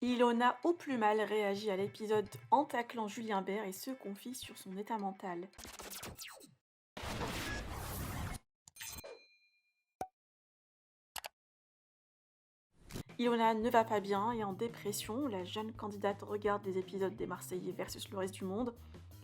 Ilona au plus mal réagit à l'épisode en taclant Julien Bert et se confie sur son état mental. Ilona ne va pas bien et en dépression, la jeune candidate regarde des épisodes des Marseillais versus le reste du monde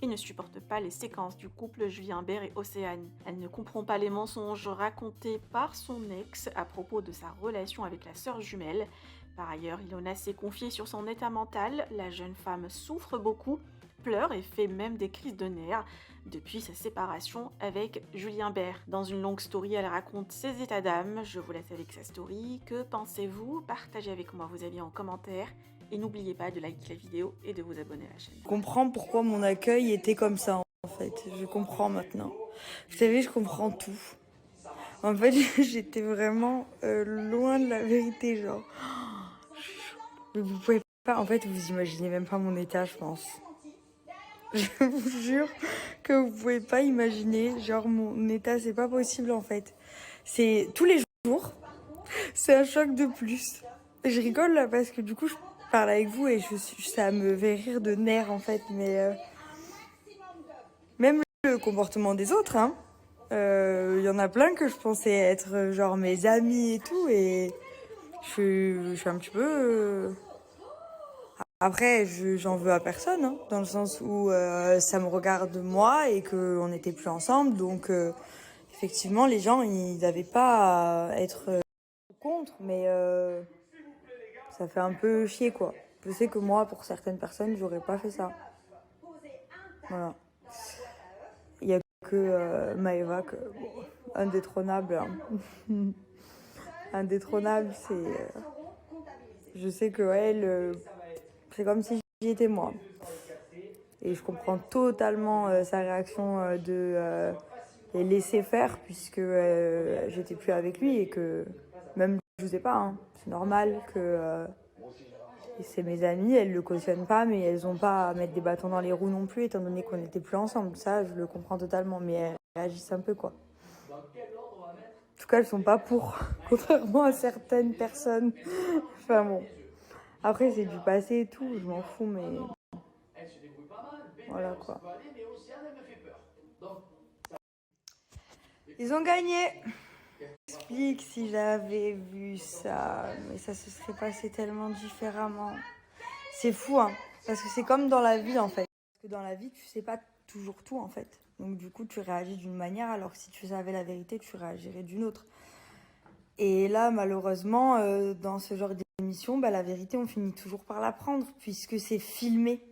et ne supporte pas les séquences du couple Julien Bert et Océane. Elle ne comprend pas les mensonges racontés par son ex à propos de sa relation avec la sœur jumelle. Par ailleurs, Ilona s'est confiée sur son état mental, la jeune femme souffre beaucoup, pleure et fait même des crises de nerfs depuis sa séparation avec Julien Bert. Dans une longue story, elle raconte ses états d'âme. Je vous laisse avec sa story. Que pensez-vous? Partagez avec moi vos avis en commentaire. Et n'oubliez pas de liker la vidéo et de vous abonner à la chaîne. Je comprends pourquoi mon accueil était comme ça, en fait. Je comprends maintenant. Vous savez, je comprends tout. En fait, j'étais vraiment loin de la vérité, genre. Mais vous pouvez pas, en fait, vous imaginez même pas mon état, je pense. Je vous jure que vous pouvez pas imaginer, genre, mon état, c'est pas possible, en fait. C'est tous les jours, c'est un choc de plus. Je rigole là parce que du coup, je parle avec vous et ça me fait rire de nerfs, en fait, mais même le comportement des autres, hein. Y en a plein que je pensais être genre mes amis et tout, et je suis un petit peu. Après, j'en veux à personne, hein, dans le sens où ça me regarde moi et qu'on n'était plus ensemble, donc effectivement, les gens, ils n'avaient pas à être contre, mais ça fait un peu chier, quoi. Je sais que moi, pour certaines personnes, j'aurais pas fait ça. Voilà. Il y a que Maëva, que, bon, indétrônable. Hein. Indétrônable, c'est. Je sais que elle, c'est comme si j'y étais moi. Et je comprends totalement sa réaction de les laisser faire, puisque j'étais plus avec lui et que même je sais pas, hein, c'est normal que c'est mes amies, elles le cautionnent pas, mais elles ont pas à mettre des bâtons dans les roues non plus, étant donné qu'on n'était plus ensemble. Ça, je le comprends totalement, mais elles réagissent un peu, quoi. En tout cas, elles sont pas pour, contrairement à certaines personnes. Enfin bon. Après, c'est du passé et tout, je m'en fous, mais voilà, quoi. Ils ont gagné. J'explique si j'avais vu ça, mais ça se serait passé tellement différemment. C'est fou, hein, parce que c'est comme dans la vie, en fait. Parce que dans la vie, tu sais pas toujours tout, en fait. Donc du coup, tu réagis d'une manière, alors que si tu savais la vérité, tu réagirais d'une autre. Et là, malheureusement, dans ce genre d'émission, bah, la vérité, on finit toujours par l'apprendre, puisque c'est filmé.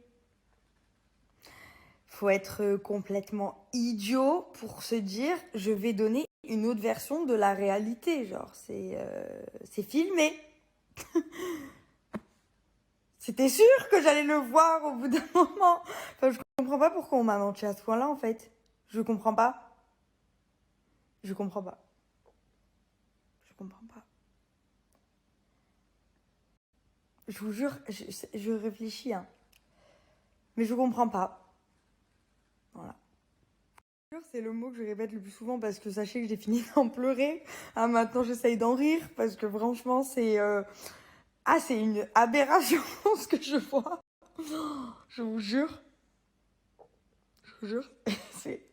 Faut être complètement idiot pour se dire, je vais donner une autre version de la réalité. Genre, c'est filmé. C'était sûr que j'allais le voir au bout d'un moment. Enfin, je comprends pas pourquoi on m'a menti à ce point-là, en fait. Je comprends pas. Je comprends pas. Je comprends pas. Je vous jure, je réfléchis, hein. Mais je comprends pas. Voilà. C'est le mot que je répète le plus souvent parce que sachez que j'ai fini d'en pleurer. Ah, maintenant, j'essaye d'en rire parce que franchement, c'est c'est une aberration ce que je vois. Je vous jure. Je vous jure. C'est.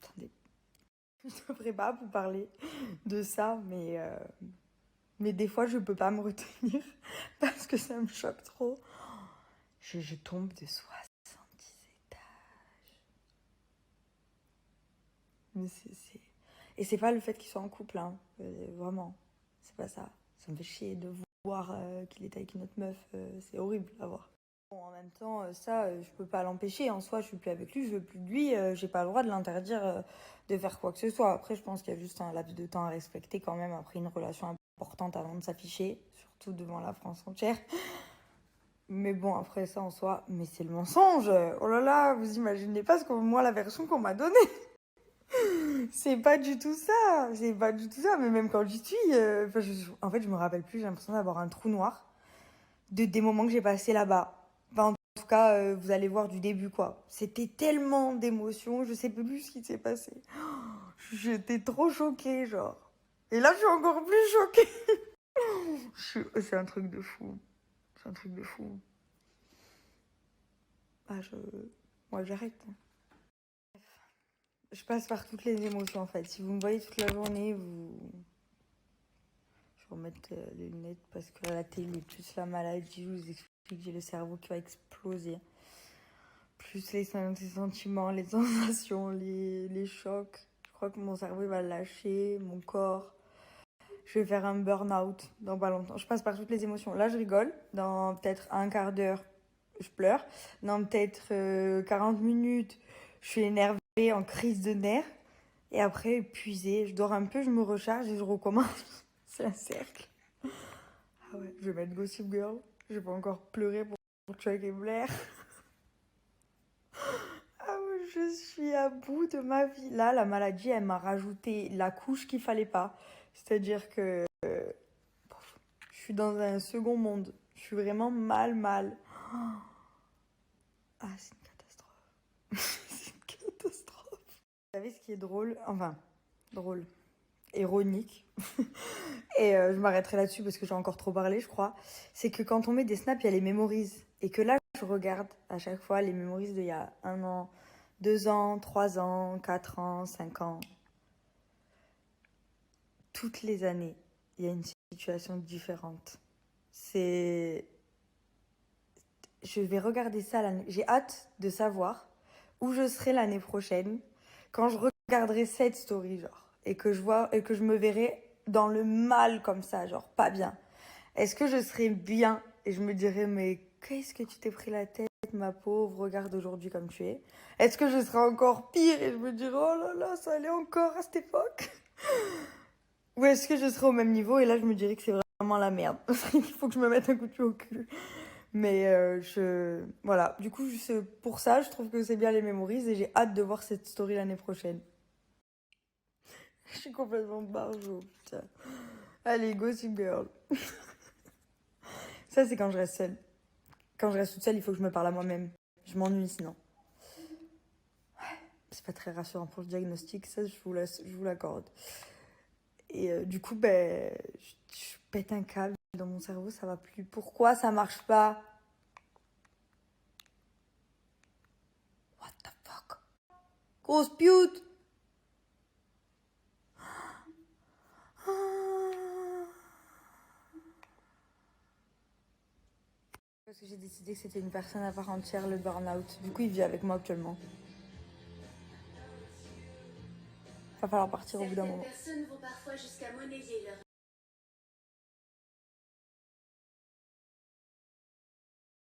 Attendez. Je ne devrais pas vous parler de ça, mais des fois, je peux pas me retenir parce que ça me choque trop. Je tombe de 70 étages. Mais c'est. Et c'est pas le fait qu'ils soient en couple, hein. Vraiment. C'est pas ça. Ça me fait chier de voir qu'il était avec une autre meuf. C'est horrible à voir. Bon, en même temps, ça, je peux pas l'empêcher. En soi, je suis plus avec lui, je veux plus de lui. J'ai pas le droit de l'interdire de faire quoi que ce soit. Après, je pense qu'il y a juste un laps de temps à respecter quand même après une relation importante avant de s'afficher, surtout devant la France entière. Mais bon, après ça en soi, mais c'est le mensonge. Oh là là, vous imaginez pas ce que moi la version qu'on m'a donnée. C'est pas du tout ça. C'est pas du tout ça. Mais même quand j'y suis, en fait, je me rappelle plus. J'ai l'impression d'avoir un trou noir des moments que j'ai passés là-bas. Enfin, en tout cas, vous allez voir du début, quoi. C'était tellement d'émotions, je sais plus ce qui s'est passé. J'étais trop choquée, genre. Et là, je suis encore plus choquée. C'est un truc de fou. C'est un truc de fou. Ah, moi, j'arrête. Je passe par toutes les émotions, en fait. Si vous me voyez toute la journée, je vais remettre les lunettes parce que la télé, plus la maladie, je vous explique que j'ai le cerveau qui va exploser. Plus les sentiments, les sensations, les chocs. Je crois que mon cerveau il va lâcher, mon corps. Je vais faire un burn-out dans pas longtemps. Je passe par toutes les émotions. Là, je rigole. Dans peut-être un quart d'heure, je pleure. Dans peut-être 40 minutes, je suis énervée, en crise de nerfs. Et après, épuisée, je dors un peu, je me recharge et je recommence. C'est un cercle. Ah ouais, je vais mettre Gossip Girl. Je vais pas encore pleurer pour Chuck et Blair. Ah ouais, je suis à bout de ma vie. Là, la maladie, elle m'a rajouté la couche qu'il fallait pas. C'est-à-dire que je suis dans un second monde. Je suis vraiment mal. Ah, c'est une catastrophe. C'est une catastrophe. Vous savez ce qui est drôle? Enfin, drôle. Ironique. Et je m'arrêterai là-dessus parce que j'ai encore trop parlé, je crois. C'est que quand on met des snaps, il y a les memories. Et que là, je regarde à chaque fois les memories d'il y a 1 an, 2 ans, 3 ans, 4 ans, 5 ans. Toutes les années, il y a une situation différente. C'est... Je vais regarder ça l'année. J'ai hâte de savoir où je serai l'année prochaine quand je regarderai cette story, genre. Et que je me verrai dans le mal comme ça, genre pas bien. Est-ce que je serai bien et je me dirais, mais qu'est-ce que tu t'es pris la tête, ma pauvre, regarde aujourd'hui comme tu es. Est-ce que je serai encore pire et je me dirais, oh là là, ça allait encore à cette époque. Ou est-ce que je serai au même niveau et là je me dirais que c'est vraiment la merde. Il faut que je me mette un coup de pied au cul. Mais voilà, du coup, pour ça, je trouve que c'est bien les memories et j'ai hâte de voir cette story l'année prochaine. Je suis complètement barjo, putain. Allez, Gossip Girl. Ça, c'est quand je reste seule. Quand je reste toute seule, il faut que je me parle à moi-même. Je m'ennuie sinon. C'est pas très rassurant pour le diagnostic, ça, je vous l'accorde. Et du coup, ben, je pète un câble dans mon cerveau, ça va plus. Pourquoi ça marche pas? What the fuck? Grosse pute! Parce que j'ai décidé que c'était une personne à part entière, le burn-out. Du coup, il vit avec moi actuellement. Va falloir partir au bout d'un moment. Certaines personnes vont parfois jusqu'à monnayer leur